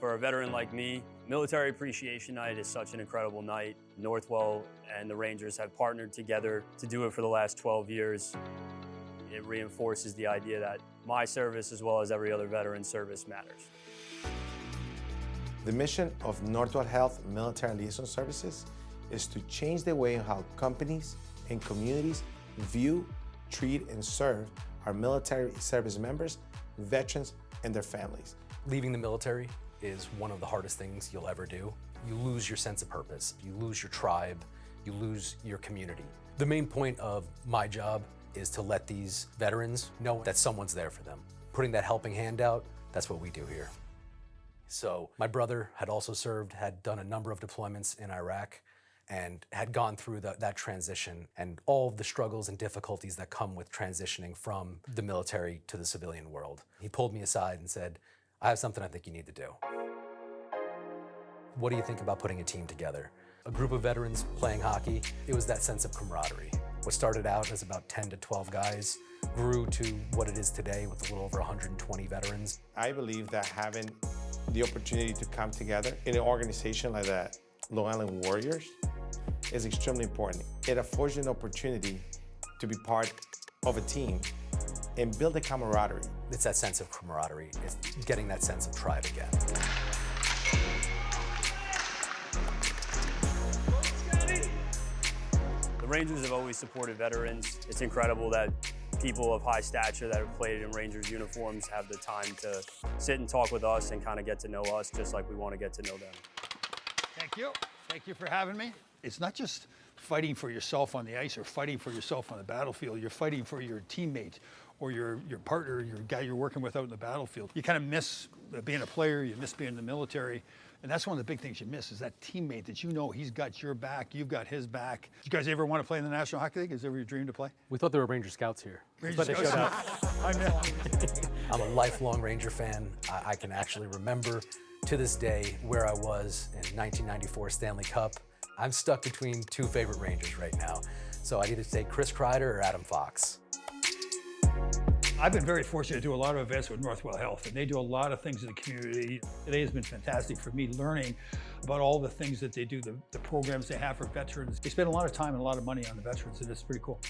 For a veteran like me, Military Appreciation Night is such an incredible night. Northwell and the Rangers have partnered together to do it for the last 12 years. It reinforces the idea that my service, as well as every other veteran's service, matters. The mission of Northwell Health Military Liaison Services is to change the way how companies and communities view, treat, and serve our military service members, veterans, and their families. Leaving the military is one of the hardest things you'll ever do. You lose your sense of purpose, you lose your tribe, you lose your community. The main point of my job is to let these veterans know that someone's there for them. Putting that helping hand out, that's what we do here. So my brother had also served, had done a number of deployments in Iraq, and had gone through that transition and all of the struggles and difficulties that come with transitioning from the military to the civilian world. He pulled me aside and said, I have something I think you need to do. What do you think about putting a team together? A group of veterans playing hockey, it was that sense of camaraderie. What started out as about 10 to 12 guys grew to what it is today with a little over 120 veterans. I believe that having the opportunity to come together in an organization like that, Long Island Warriors, is extremely important. It affords you an opportunity to be part of a team and build a camaraderie. It's that sense of camaraderie. It's getting that sense of tribe again. The Rangers have always supported veterans. It's incredible that people of high stature that have played in Rangers uniforms have the time to sit and talk with us and kind of get to know us just like we want to get to know them. Thank you. Thank you for having me. It's not just fighting for yourself on the ice or fighting for yourself on the battlefield. You're fighting for your teammate or your partner, your guy you're working with out in the battlefield. You kind of miss being a player, you miss being in the military, and that's one of the big things you miss is that teammate that you know he's got your back, you've got his back. Did you guys ever want to play in the National Hockey League? Is it ever your dream to play? We thought there were Ranger Scouts here. Ranger Scouts. I'm a lifelong Ranger fan. I can actually remember to this day where I was in 1994 Stanley Cup. I'm stuck between two favorite Rangers right now. So I'd either say Chris Kreider or Adam Fox. I've been very fortunate to do a lot of events with Northwell Health, and they do a lot of things in the community. Today has been fantastic for me learning about all the things that they do, the programs they have for veterans. They spend a lot of time and a lot of money on the veterans, and it's pretty cool.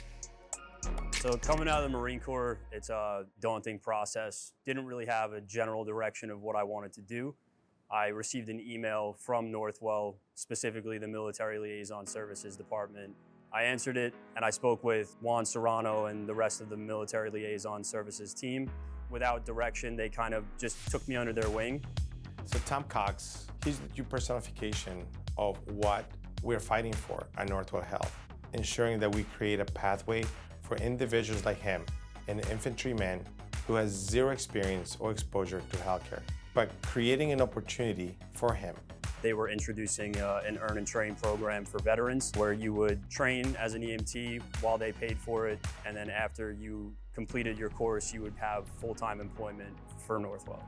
So coming out of the Marine Corps, it's a daunting process. Didn't really have a general direction of what I wanted to do. I received an email from Northwell, specifically the Military Liaison Services Department. I answered it, and I spoke with Juan Serrano and the rest of the Military Liaison Services team. Without direction, they kind of just took me under their wing. So Tom Cox, he's the personification of what we're fighting for at Northwell Health, ensuring that we create a pathway for individuals like him, an infantryman who has zero experience or exposure to healthcare, but creating an opportunity for him. They were introducing an earn and train program for veterans where you would train as an EMT while they paid for it, and then after you completed your course, you would have full-time employment for Northwell.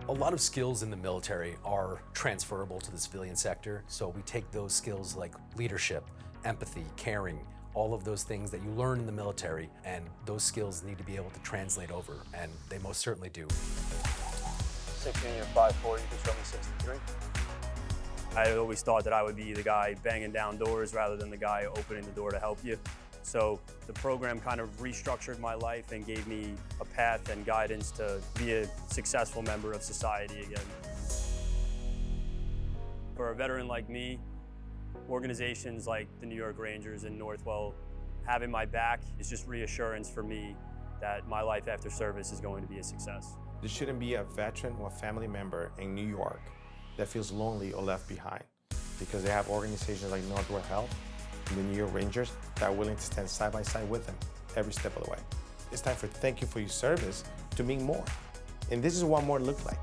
A lot of skills in the military are transferable to the civilian sector, so we take those skills like leadership, empathy, caring, all of those things that you learn in the military, and those skills need to be able to translate over, and they most certainly do. 16 or 5'4", you can show me 63. I always thought that I would be the guy banging down doors rather than the guy opening the door to help you. So the program kind of restructured my life and gave me a path and guidance to be a successful member of society again. For a veteran like me, organizations like the New York Rangers and Northwell having my back is just reassurance for me that my life after service is going to be a success. There shouldn't be a veteran or family member in New York that feels lonely or left behind, because they have organizations like Northwell Health and the New York Rangers that are willing to stand side by side with them every step of the way. It's time for thank you for your service to mean more. And this is what more looks like.